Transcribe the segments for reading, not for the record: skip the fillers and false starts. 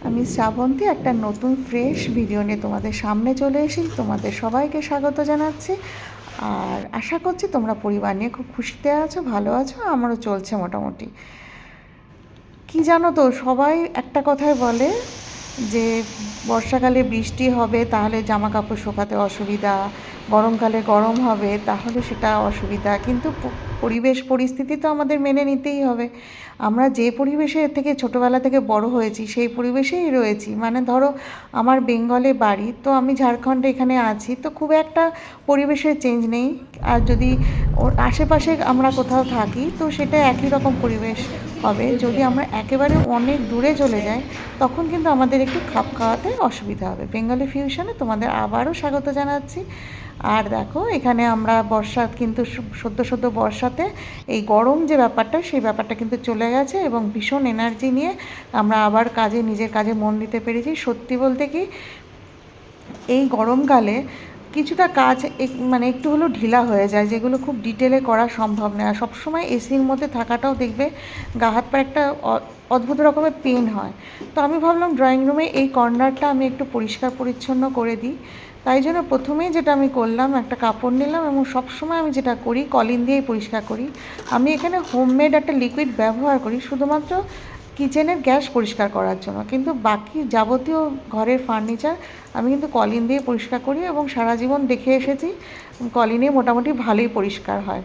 আমি শ্রাবন্তী একটা নতুন ফ্রেশ ভিডিও নিয়ে তোমাদের সামনে চলে এসেছি। তোমাদের সবাইকে স্বাগত জানাচ্ছি। আর আশা করছি তোমরা পরিবার নিয়ে খুব খুশিতে আছো, ভালো আছো। আমারও চলছে মোটামুটি। কি জানো তো, সবাই একটা কথাই বলে যে বর্ষাকালে বৃষ্টি হবে তাহলে জামা কাপড় শুকাতে অসুবিধা, গরমকালে গরম হবে তাহলে সেটা অসুবিধা। কিন্তু পরিবেশ পরিস্থিতি তো আমাদের মেনে নিতেই হবে। আমরা যে পরিবেশে থেকে ছোটোবেলা থেকে বড় হয়েছি সেই পরিবেশেই রয়েছি। মানে ধরো আমার বেঙ্গলে বাড়ি, তো আমি ঝাড়খণ্ডে এখানে আছি, তো খুব একটা পরিবেশের চেঞ্জ নেই। আর যদি ওর আশেপাশে আমরা কোথাও থাকি তো সেটা একই রকম পরিবেশ হবে। যদি আমরা একেবারে অনেক দূরে চলে যাই তখন কিন্তু আমাদের একটু খাপ খাওয়াতে অসুবিধা হবে। বেঙ্গলি ফিউশনে তোমাদের আবারও স্বাগত জানাচ্ছি। আর দেখো এখানে আমরা বর্ষা কিন্তু সদ্য সদ্য বর্ষাতে এই গরম যে ব্যাপারটা সেই ব্যাপারটা কিন্তু চলে গেছে এবং ভীষণ এনার্জি নিয়ে আমরা আবার নিজের কাজে মন দিতে পেরেছি। সত্যি বলতে কি এই গরমকালে কিছুটা কাজ মানে একটু হলেও ঢিলা হয়ে যায়, যেগুলো খুব ডিটেলে করা সম্ভব নয়। আর সবসময় এসির মধ্যে থাকাটাও দেখবে গা হাত পা একটা অদ্ভুত রকমের পেন হয়। তো আমি ভাবলাম ড্রয়িং রুমে এই কর্নারটা আমি একটু পরিষ্কার পরিচ্ছন্ন করে দিই। তাই জন্য প্রথমেই যেটা আমি করলাম, একটা কাপড় নিলাম এবং সবসময় আমি যেটা করি কলিন দিয়েই পরিষ্কার করি। আমি এখানে হোমমেড একটা লিকুইড ব্যবহার করি শুধুমাত্র কিচেনের গ্যাস পরিষ্কার করার জন্য, কিন্তু বাকি যাবতীয় ঘরের ফার্নিচার আমি কিন্তু কলিন দিয়ে পরিষ্কার করি এবং সারা জীবন দেখে এসেছি কলিনে মোটামুটি ভালোই পরিষ্কার হয়।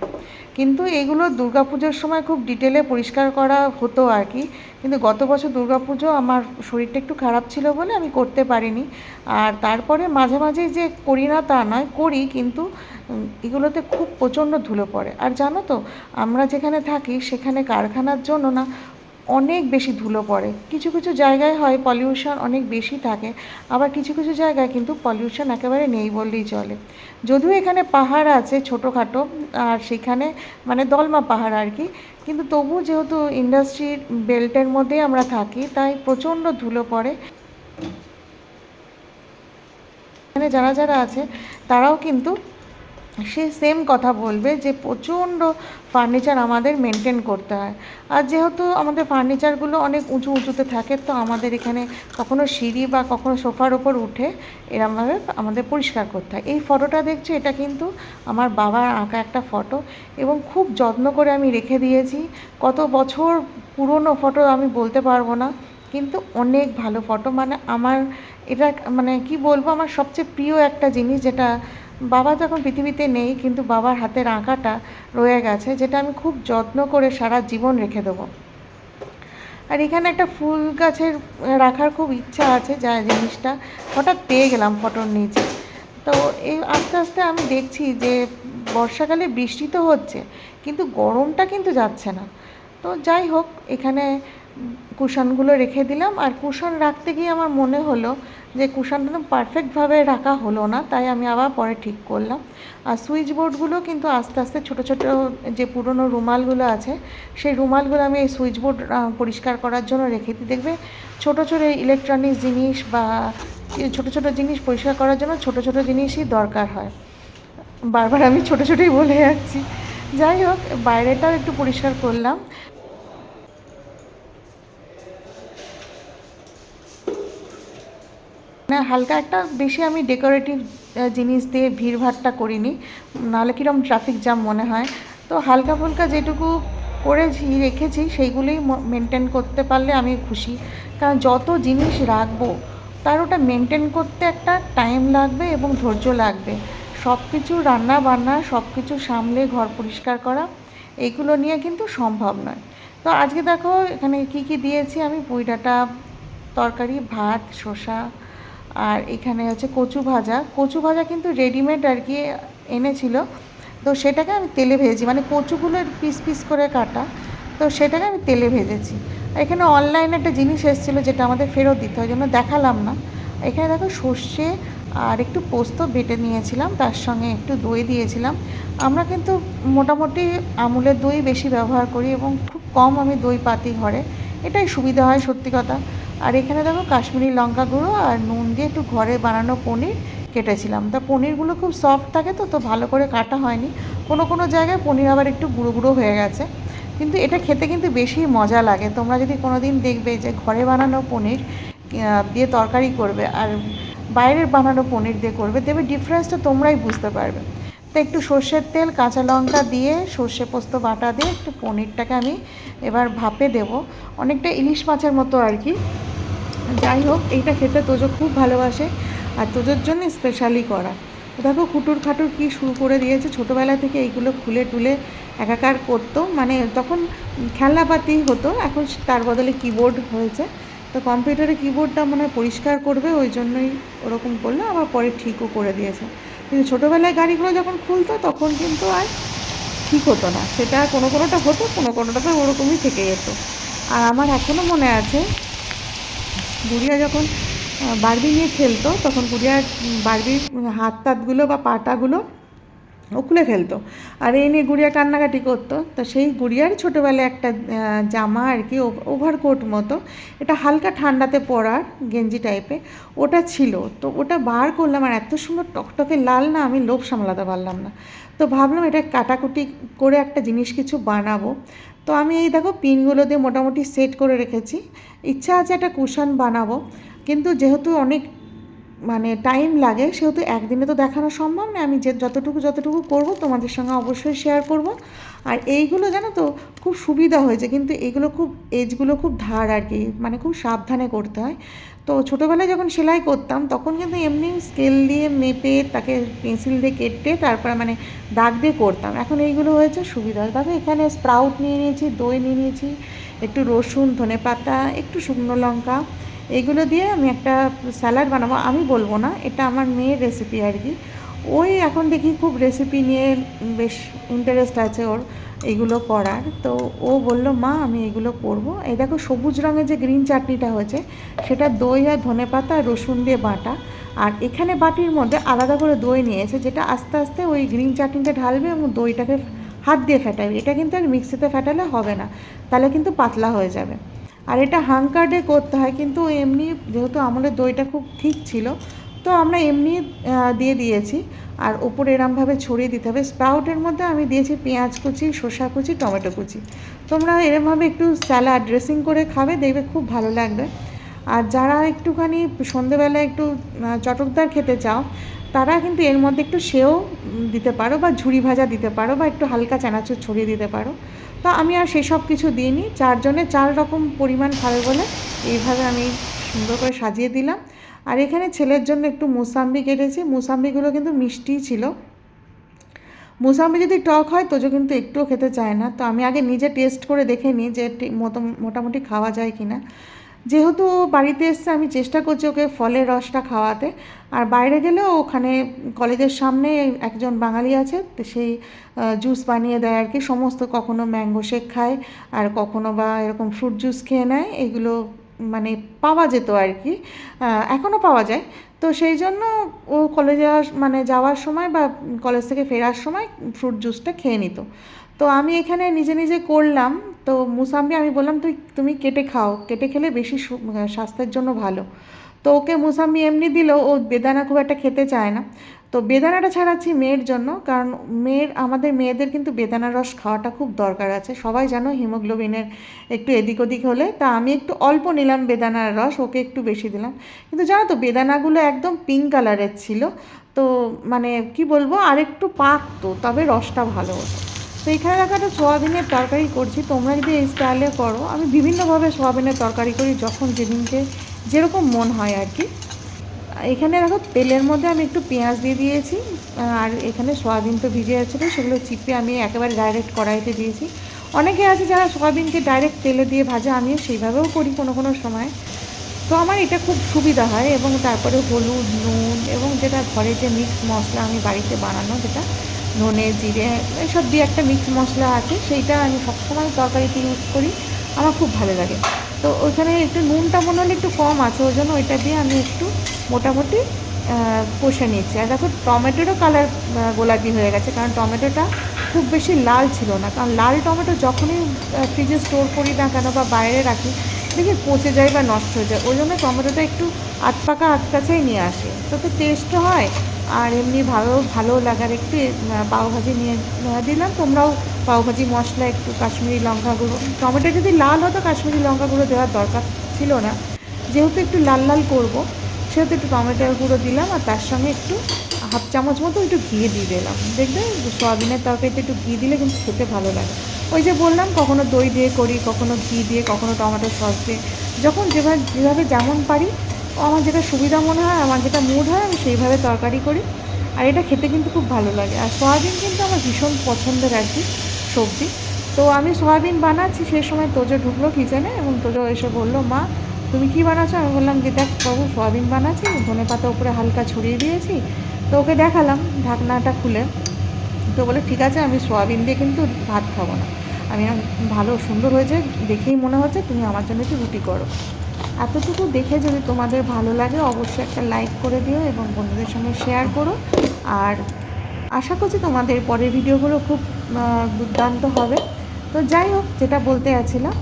কিন্তু এইগুলো দুর্গাপুজোর সময় খুব ডিটেলে পরিষ্কার করা হতো আর কি। কিন্তু গত বছর দুর্গাপুজো আমার শরীরটা একটু খারাপ ছিল বলে আমি করতে পারিনি। আর তারপরে মাঝে মাঝে যে করি না তা নয়, করি, কিন্তু এগুলোতে খুব প্রচণ্ড ধুলো পড়ে। আর জানো তো আমরা যেখানে থাকি সেখানে কারখানার জন্য না অনেক বেশি ধুলো পড়ে। কিছু কিছু জায়গায় হয় পলিউশন অনেক বেশি থাকে, আবার কিছু কিছু জায়গায় কিন্তু পলিউশন একেবারে নেই বললেই চলে। যদিও এখানে পাহাড় আছে ছোটোখাটো, আর সেখানে মানে দলমা পাহাড় আর কি, কিন্তু তবু যেহেতু ইন্ডাস্ট্রির বেল্টের মধ্যেই আমরা থাকি তাই প্রচণ্ড ধুলো পড়ে। এখানে যারা যারা আছে তারাও কিন্তু সে সেম কথা বলবে যে প্রচণ্ড ফার্নিচার আমাদের মেনটেন করতে হয়। আর যেহেতু আমাদের ফার্নিচারগুলো অনেক উঁচু উঁচুতে থাকে তো আমাদের এখানে কখনো সিঁড়ি বা কখনো সোফার ওপর উঠে এরমভাবে আমাদের পরিষ্কার করতে হয়। এই ফটোটা দেখছো, এটা কিন্তু আমার বাবার আঁকা একটা ফটো এবং খুব যত্ন করে আমি রেখে দিয়েছি। কত বছর পুরনো ফটো আমি বলতে পারবো না, কিন্তু অনেক ভালো ফটো। মানে আমার এটা মানে কি বলবো, আমার সবচেয়ে প্রিয় একটা জিনিস, যেটা বাবা যখন পৃথিবীতে নেই কিন্তু বাবার হাতের আঁকাটা রয়ে গেছে, যেটা আমি খুব যত্ন করে সারা জীবন রেখে দেবো। আর এখানে একটা ফুল গাছের রাখার খুব ইচ্ছা আছে, যা জিনিসটা হঠাৎ পেয়ে গেলাম ফটোর নিচে। তো এই আস্তে আস্তে আমি দেখছি যে বর্ষাকালে বৃষ্টি তো হচ্ছে কিন্তু গরমটা কিন্তু যাচ্ছে না। তো যাই হোক, এখানে কুশনগুলো রেখে দিলাম। আর কুশন রাখতে গিয়ে আমার মনে হলো যে কুশনটা পারফেক্টভাবে রাখা হলো না, তাই আমি আবার পরে ঠিক করলাম। আর সুইচ বোর্ডগুলো কিন্তু আস্তে আস্তে ছোটো ছোটো যে পুরনো রুমালগুলো আছে সেই রুমালগুলো আমি এই সুইচ বোর্ড পরিষ্কার করার জন্য রেখে দিই। দেখবে ছোটো ছোটো ইলেকট্রনিক্স জিনিস বা ছোটো ছোটো জিনিস পরিষ্কার করার জন্য ছোটো ছোটো জিনিসই দরকার হয়। বারবার আমি ছোটো ছোটোই বলে যাচ্ছি। যাই হোক, বাইরেটাও একটু পরিষ্কার করলাম। না, হালকা একটা বেশি আমি ডেকোরেটিভ জিনিস দিয়ে ভিড়ভাট্টা করিনি, নাহলে কীরকম ট্রাফিক জ্যাম মনে হয়। তো হালকা ফুলকা যেটুকু করেছি রেখেছি সেইগুলোই মেনটেন করতে পারলে আমি খুশি। কারণ যত জিনিস রাখবো তার ওটা মেনটেন করতে একটা টাইম লাগবে এবং ধৈর্য লাগবে। সব কিছু রান্না বান্না সব কিছু সামলে ঘর পরিষ্কার করা এইগুলো নিয়ে কিন্তু সম্ভব নয়। তো আজকে দেখো এখানে কি কি দিয়েছি আমি, পুঁই ডাঁটা তরকারি, ভাত, শসা, আর এখানে হচ্ছে কচু ভাজা। কচু ভাজা কিন্তু রেডিমেড আর কি এনেছিল, তো সেটাকে আমি তেলে ভেজেছি, মানে কচুগুলো পিস পিস করে কাটা, তো সেটাকে আমি তেলে ভেজেছি। এখানে অনলাইনে একটা জিনিস এসেছিলো যেটা আমাদের ফেরত দিতে হয়, জন্য দেখালাম না। এখানে দেখো সর্ষে আর একটু পোস্ত বেটে নিয়েছিলাম, তার সঙ্গে একটু দই দিয়েছিলাম। আমরা কিন্তু মোটামুটি আমুলের দই বেশি ব্যবহার করি এবং খুব কম আমি দই পাতি ঘরে, এটাই সুবিধা হয় সত্যি কথা। আর এখানে দেখো কাশ্মীরি লঙ্কা গুঁড়ো আর নুন দিয়ে একটু ঘরে বানানো পনির কেটেছিলাম। তা পনিরগুলো খুব সফট থাকে, তো তো ভালো করে কাটা হয়নি, কোনো কোনো জায়গায় পনির আবার একটু গুঁড়ো গুঁড়ো হয়ে গেছে। কিন্তু এটা খেতে কিন্তু বেশি মজা লাগে। তোমরা যদি কোনো দিন দেখবে যে ঘরে বানানো পনির দিয়ে তরকারি করবে আর বাইরের বানানো পনির দিয়ে করবে, দেবে ডিফারেন্সটা তোমরাই বুঝতে পারবে। তো একটু সর্ষের তেল, কাঁচা লঙ্কা দিয়ে, সর্ষে পোস্ত বাটা দিয়ে একটু পনিরটাকে আমি এবার ভাপে দেব, অনেকটা ইলিশ মাছের মতো আর কি। যাই হোক, এইটা খেতে তোজো খুব ভালোবাসে আর তোজোর জন্য স্পেশালি করা। দেখো কুটুর খাটুর কী শুরু করে দিয়েছে, ছোটোবেলা থেকে এইগুলো খুলে টুলে একাকার করতো, মানে তখন খেলনাপাতি হতো, এখন তার বদলে কিবোর্ড হয়েছে। তো কম্পিউটারে কিবোর্ডটা মনে হয় পরিষ্কার করবে, ওই জন্যই ওরকম করলো, আবার পরে ঠিকও করে দিয়েছে। কিন্তু ছোটোবেলায় গাড়িগুলো যখন খুলতো তখন কিন্তু আর ঠিক হতো না, সেটা কোনো কোনোটা হতো, কোনো কোনোটা তো ওরকমই থেকে যেত। আর আমার এখনও মনে আছে গুড়িয়া যখন বারবি নিয়ে খেলতো, তখন গুড়িয়ার বারবির হাত তাতগুলো বা পাটাগুলো ও খুলে ফেলতো, আর এই নিয়ে গুড়িয়া কান্নাকাটি করতো। তো সেই গুড়িয়ার ছোটোবেলায় একটা জামা আর কি, ওভারকোট মতো, এটা হালকা ঠান্ডাতে পরার গেঞ্জি টাইপের ওটা ছিল। তো ওটা বার করলাম আর এত সুন্দর টকটকে লাল না, আমি লোভ সামলাতে পারলাম না। তো ভাবলাম এটা কাটাকুটি করে একটা জিনিস কিছু বানাবো। তো আমি এই দেখো পিনগুলো দিয়ে মোটামুটি সেট করে রেখেছি। ইচ্ছা আছে একটা কুশন বানাবো, কিন্তু যেহেতু অনেক মানে টাইম লাগে, সেহেতু একদিনে তো দেখানো সম্ভব না। আমি যে যতটুকু করব তোমাদের সঙ্গে অবশ্যই শেয়ার করব। আর এইগুলো জানো তো খুব সুবিধা হয়েছে, কিন্তু এইগুলো খুব এজগুলো খুব ধার আর কি, মানে খুব সাবধানে করতে হয়। তো ছোটোবেলায় যখন সেলাই করতাম তখন কিন্তু এমনি স্কেল দিয়ে মেপে তাকে পেন্সিল দিয়ে কেটে তারপরে মানে দাগ দিয়ে করতাম। এখন এইগুলো হয়েছে সুবিধা। তবে এখানে স্প্রাউট নিয়ে নিয়েছি, দই নিয়ে নিয়েছি, একটু রসুন, ধনেপাতা, একটু শুকনো লঙ্কা, এইগুলো দিয়ে আমি একটা স্যালাড বানাবো। আমি বলবো না, এটা আমার মেয়ের রেসিপি আর কি। ওই এখন দেখি খুব রেসিপি নিয়ে বেশ ইন্টারেস্ট আছে ওর, এইগুলো করার। তো ও বলল মা আমি এগুলো করব। এই দেখো সবুজ রঙের যে গ্রিন চাটনিটা হয়েছে, সেটা দই আর ধনেপাতা আর রসুন দিয়ে বাটা। আর এখানে বাটির মধ্যে আলাদা করে দই নিয়েছে, যেটা আস্তে আস্তে ওই গ্রিন চাটনিটা ঢালবে এবং দইটাকে হাত দিয়ে ফেটাবে। এটা কিন্তু আর মিক্সিতে ফেটালে হবে না, তাহলে কিন্তু পাতলা হয়ে যাবে। আর এটা হাঙ্কার্ডে করতে হয়, কিন্তু এমনি যেহেতু আমলের দইটা খুব ঠিক ছিল, তো আমরা এমনি দিয়ে দিয়েছি। আর ওপরে এরমভাবে ছড়িয়ে দিতে হবে। স্প্রাউটের মধ্যে আমি দিয়েছি পেঁয়াজ কুচি, শসা কুচি, টমেটো কুচি। তোমরা এরমভাবে একটু স্যালাড ড্রেসিং করে খাবে, দেখবে খুব ভালো লাগবে। আর যারা একটুখানি সন্ধেবেলায় একটু চটকদার খেতে চাও, তারা কিন্তু এর মধ্যে একটু সেও দিতে পারো, বা ঝুরি ভাজা দিতে পারো, বা একটু হালকা চানাচুর ছড়িয়ে দিতে পারো। তো আমি আর সেসব কিছু দিইনি, চারজনে চার রকম পরিমাণ খাবে বলে এইভাবে আমি সুন্দর করে সাজিয়ে দিলাম। আর এখানে ছেলের জন্য একটু মুসাম্বি কেটেছি, মুসাম্বিগুলো কিন্তু মিষ্টিই ছিল। মুসাম্বি যদি টক হয় তোজো কিন্তু একটুও খেতে চায় না, তো আমি আগে নিজে টেস্ট করে দেখে নিই যে মোটামুটি খাওয়া যায় কি না। যেহেতু ও বাড়িতে এসছে, আমি চেষ্টা করছি ওকে ফলের রসটা খাওয়াতে। আর বাইরে গেলেও ওখানে কলেজের সামনে একজন বাঙালি আছে, তো সেই জুস বানিয়ে দেয় আর কি সমস্ত, কখনো ম্যাঙ্গো শেক খায় আর কখনো বা এরকম ফ্রুট জুস খেয়ে নেয়। এগুলো মানে পাওয়া যেত আর কি, এখনও পাওয়া যায়। তো সেই জন্য ও কলেজে মানে যাওয়ার সময় বা কলেজ থেকে ফেরার সময় ফ্রুট জুসটা খেয়ে নিত। তো আমি এখানে নিজে নিজে করলাম। তো মুসাম্বি আমি বললাম তুমি কেটে খাও, কেটে খেলে বেশি স্বাস্থ্যের জন্য ভালো। তো ওকে মুসাম্বি এমনি দিলেও ও বেদানা খুব একটা খেতে চায় না। তো বেদানাটা ছাড়াচ্ছি মেয়ের জন্য, কারণ আমাদের মেয়েদের কিন্তু বেদানার রস খাওয়াটা খুব দরকার আছে। সবাই জানো হিমোগ্লোবিনের একটু এদিক ওদিক হলে, তা আমি একটু অল্প নিলাম বেদানার রস, ওকে একটু বেশি দিলাম। কিন্তু জানো তো বেদানাগুলো একদম পিঙ্ক কালারের ছিল। তো মানে কি বলবো, আর একটু পাকতো তবে রসটা ভালো হতো। তো এখানে দেখো একটা সোয়াবিনের তরকারি করছি। তোমরা যদি এই স্টাইলে করো, আমি বিভিন্নভাবে সোয়াবিনের তরকারি করি, যখন যেদিনকে যেরকম মন হয় আর কি। এখানে দেখো তেলের মধ্যে আমি একটু পেঁয়াজ দিয়ে দিয়েছি, আর এখানে সয়াবিন তো ভিজে যাচ্ছিলো, সেগুলো চিপে আমি একেবারে ডাইরেক্ট কড়াইতে দিয়েছি। অনেকে আছে যারা সয়াবিনকে ডাইরেক্ট তেলে দিয়ে ভাজে, আমিও সেইভাবেও করি কোনো কোনো সময়। তো আমার এটা খুব সুবিধা হয়। এবং তারপরে হলুদ, নুন এবং যেটা ঘরে যে মিক্স মশলা আমি বাড়িতে বানানো, যেটা ধনে জিরে এসব দিয়ে একটা মিক্স মশলা আছে, সেইটা আমি সবসময় তরকারিতে ইউজ করি, আমার খুব ভালো লাগে। তো ওইখানে একটু নুনটা মনে হলে একটু কম আছে, ওই জন্য ওইটা দিয়ে আমি একটু মোটামুটি কষে নিচ্ছি। আর দেখো টমেটোরও কালার গোলাপি হয়ে গেছে, কারণ টমেটোটা খুব বেশি লাল ছিল না। কারণ লাল টমেটো যখনই ফ্রিজে স্টোর করি না কেন বা বাইরে রাখি, দেখি পচে যায় বা নষ্ট হয়ে যায়। ওই জন্য টমেটোটা একটু আধপাকা আধকাছেই নিয়ে আসে, তো টেস্টও হয় আর এমনি ভালো লাগার একটু পাওভাজি নিয়ে দিলাম। তোমরাও পাওভাজি মশলা, একটু কাশ্মীরি লঙ্কা গুঁড়ো, টমেটো যদি লাল হতো কাশ্মীরি লঙ্কা গুঁড়ো দেওয়ার দরকার ছিল না, যেহেতু একটু লাল লাল করবো সেহেতু একটু টমেটোর গুঁড়ো দিলাম, আর তার সঙ্গে একটু হাফ চামচ মতো একটু ঘি দিয়ে দিলাম। দেখবে সয়াবিনের তরকারিতে একটু ঘি দিলে কিন্তু খেতে ভালো লাগে। ওই যে বললাম, কখনো দই দিয়ে করি, কখনো ঘি দিয়ে, কখনো টমেটো সস দিয়ে, যখন যেভাবে যেমন পারি, আমার যেটা সুবিধা মনে হয়, আমার যেটা মুড হয়, আমি সেইভাবে তরকারি করি। আর এটা খেতে কিন্তু খুব ভালো লাগে। আর সয়াবিন কিন্তু আমার ভীষণ পছন্দের আর কি সবজি। তো আমি সয়াবিন বানাচ্ছি, সেই সময় তোজো ঢুকলো কিচেনে এবং তোজো এসে বললো, মা তুমি কী বানাচ্ছো? আমি বললাম যে দেখ বাবু, সয়াবিন বানাচ্ছি, ধনেপাতা উপরে হালকা ছড়িয়ে দিয়েছি। তো ওকে দেখালাম ঢাকনাটা খুলে। তো বলে ঠিক আছে, আমি সয়াবিন দিয়ে কিন্তু ভাত খাবো না। আমি ভালো সুন্দর হয়েছে, দেখেই মনে হচ্ছে, তুমি আমার জন্য একটু রুটি করো। এতটুকু দেখে যদি তোমাদের ভালো লাগে, অবশ্যই একটা লাইক করে দিও এবং বন্ধুদের সঙ্গে শেয়ার করো। আর আশা করছি তোমাদের পরের ভিডিওগুলো খুব দুর্দান্ত হবে। তো যাই হোক, যেটা বলতে যাচ্ছিলাম,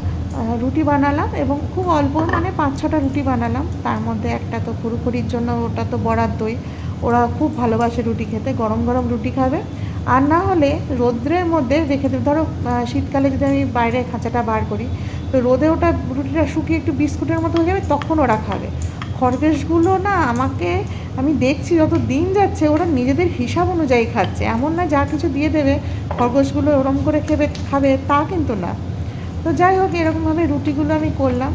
রুটি বানালাম এবং খুব অল্প, মানে 5-6টা রুটি বানালাম। তার মধ্যে একটা তো খুরুখুরির জন্য, ওটা তো বরাদ্দই। ওরা খুব ভালোবাসে রুটি খেতে, গরম গরম রুটি খাবে। আর না হলে রৌদ্রের মধ্যে রেখে দেবে। ধরো শীতকালে যদি আমি বাইরে খাঁচাটা বার করি, তো রোদে ওটা রুটিটা শুকিয়ে একটু বিস্কুটের মতো হয়ে যাবে, তখন ওরা খাবে। খরগোশগুলো না আমাকে, আমি দেখছি যত দিন যাচ্ছে ওরা নিজেদের হিসাব অনুযায়ী খাচ্ছে। এমন না যা কিছু দিয়ে দেবে খরগোশগুলো ওরম করে খাবে, তা কিন্তু না। তো যাই হোক, এরকমভাবে রুটিগুলো আমি করলাম।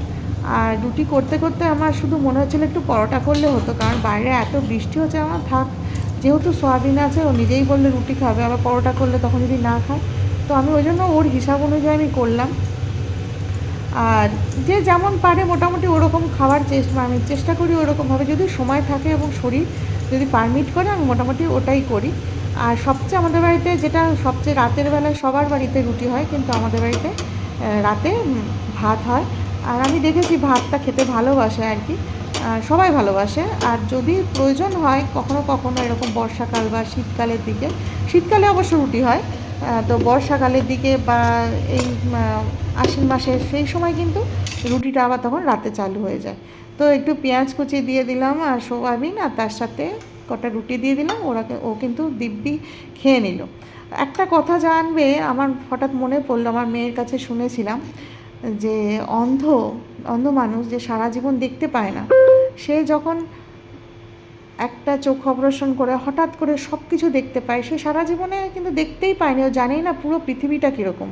আর রুটি করতে করতে আমার শুধু মনে হচ্ছিলো একটু পরোটা করলে হতো, কারণ বাইরে এত বৃষ্টি হচ্ছে। আমার থাক, যেহেতু সয়াবিন আছে, ও নিজেই বললে রুটি খাবে, আবার পরোটা করলে তখন যদি না খায়, তো আমি ওই জন্য ওর হিসাব অনুযায়ী আমি করলাম। আর যে যেমন পারে মোটামুটি ওরকম খাওয়ার আমি চেষ্টা করি ওরকমভাবে, যদি সময় থাকে এবং শরীর যদি পারমিট করে, আমি মোটামুটি ওটাই করি। আর সবচেয়ে আমাদের বাড়িতে যেটা সবচেয়ে রাতের বেলায় সবার বাড়িতে রুটি হয়, কিন্তু আমাদের বাড়িতে রাতে ভাত হয়। আর আমি দেখেছি ভাতটা খেতে ভালোবাসে আর কি, সবাই ভালোবাসে। আর যদি প্রয়োজন হয় কখনো কখনো এরকম বর্ষাকাল বা শীতকালের দিকে, শীতকালে অবশ্য রুটি হয়, তো বর্ষাকালের দিকে বা এই আশ্বিন মাসের সেই সময় কিন্তু রুটিটা আবার তখন রাতে চালু হয়ে যায়। তো একটু পেঁয়াজ কুচি দিয়ে দিলাম আর সয়াবিন, আর তার সাথে কটা রুটি দিয়ে দিলাম। ও কিন্তু দিব্যি খেয়ে নিল। একটা কথা জানবে, আমার হঠাৎ মনে পড়লো, আমার মেয়ের কাছে শুনেছিলাম যে অন্ধ অন্ধ মানুষ যে সারা জীবন দেখতে পায় না, সে যখন একটা চোখ অপারেশন করে হঠাৎ করে সব কিছু দেখতে পায়, সে সারা জীবনে কিন্তু দেখতেই পায়নি, ও জানেই না পুরো পৃথিবীটা কীরকম।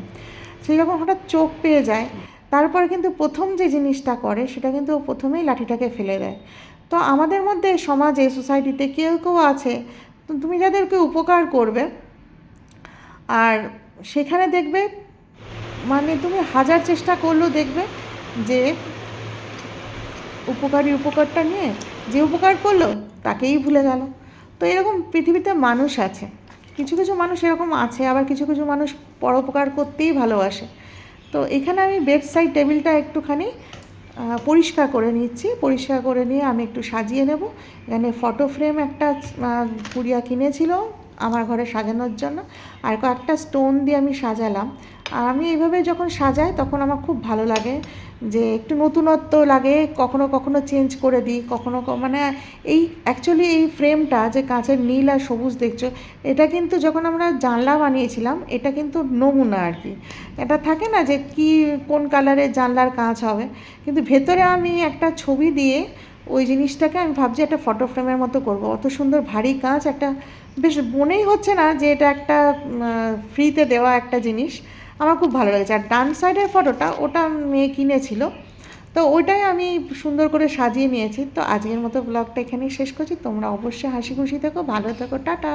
সে যখন হঠাৎ চোখ পেয়ে যায়, তারপরে কিন্তু প্রথম যে জিনিসটা করে, সেটা কিন্তু ও প্রথমেই লাঠিটাকে ফেলে দেয়। তো আমাদের মধ্যে সমাজে, সোসাইটিতে কেউ কেউ আছে, তো তুমি যাদেরকে উপকার করবে, আর সেখানে দেখবে, মানে তুমি হাজার চেষ্টা করলেও দেখবে যে উপকারটা নিয়ে যে উপকার করলো তাকেই ভুলে গেল। তো এরকম পৃথিবীতে মানুষ আছে, কিছু কিছু মানুষ এরকম আছে, আবার কিছু কিছু মানুষ পরোপকার করতেই ভালোবাসে। তো এখানে আমি বেড সাইড টেবিলটা একটুখানি পরিষ্কার করে নিচ্ছি। পরিষ্কার করে নিয়ে আমি একটু সাজিয়ে নেব। এখানে ফটো ফ্রেম একটা পুড়িয়া কিনেছিল আমার ঘরে সাজানোর জন্য, আর কয়েকটা স্টোন দিয়ে আমি সাজালাম। আর আমি এইভাবে যখন সাজাই তখন আমার খুব ভালো লাগে, যে একটু নতুনত্ব লাগে, কখনো কখনো চেঞ্জ করে দিই, কখনো মানে এই অ্যাকচুয়ালি এই ফ্রেমটা যে কাঁচের নীল আর সবুজ দেখছো, এটা কিন্তু যখন আমরা জানলা বানিয়েছিলাম, এটা কিন্তু নমুনা আর কি। এটা থাকে না যে কি কোন কালারের জানলার কাঁচ হবে, কিন্তু ভেতরে আমি একটা ছবি দিয়ে ওই জিনিসটাকে আমি ভাবছি একটা ফটো ফ্রেমের মতো করব। অত সুন্দর ভারী কাঁচ, একটা বেশ মনেই হচ্ছে না যে এটা একটা ফ্রিতে দেওয়া একটা জিনিস। আমার খুব ভালো লেগেছে। আর ডান সাইডের ফটোটা, ওটা মেয়ে কিনেছিল, তো ওইটাই আমি সুন্দর করে সাজিয়ে নিয়েছি। তো আজকের মতো ব্লগটা এখানেই শেষ করছি। তোমরা অবশ্যই হাসি খুশি থেকো, ভালো থেকো, টাটা।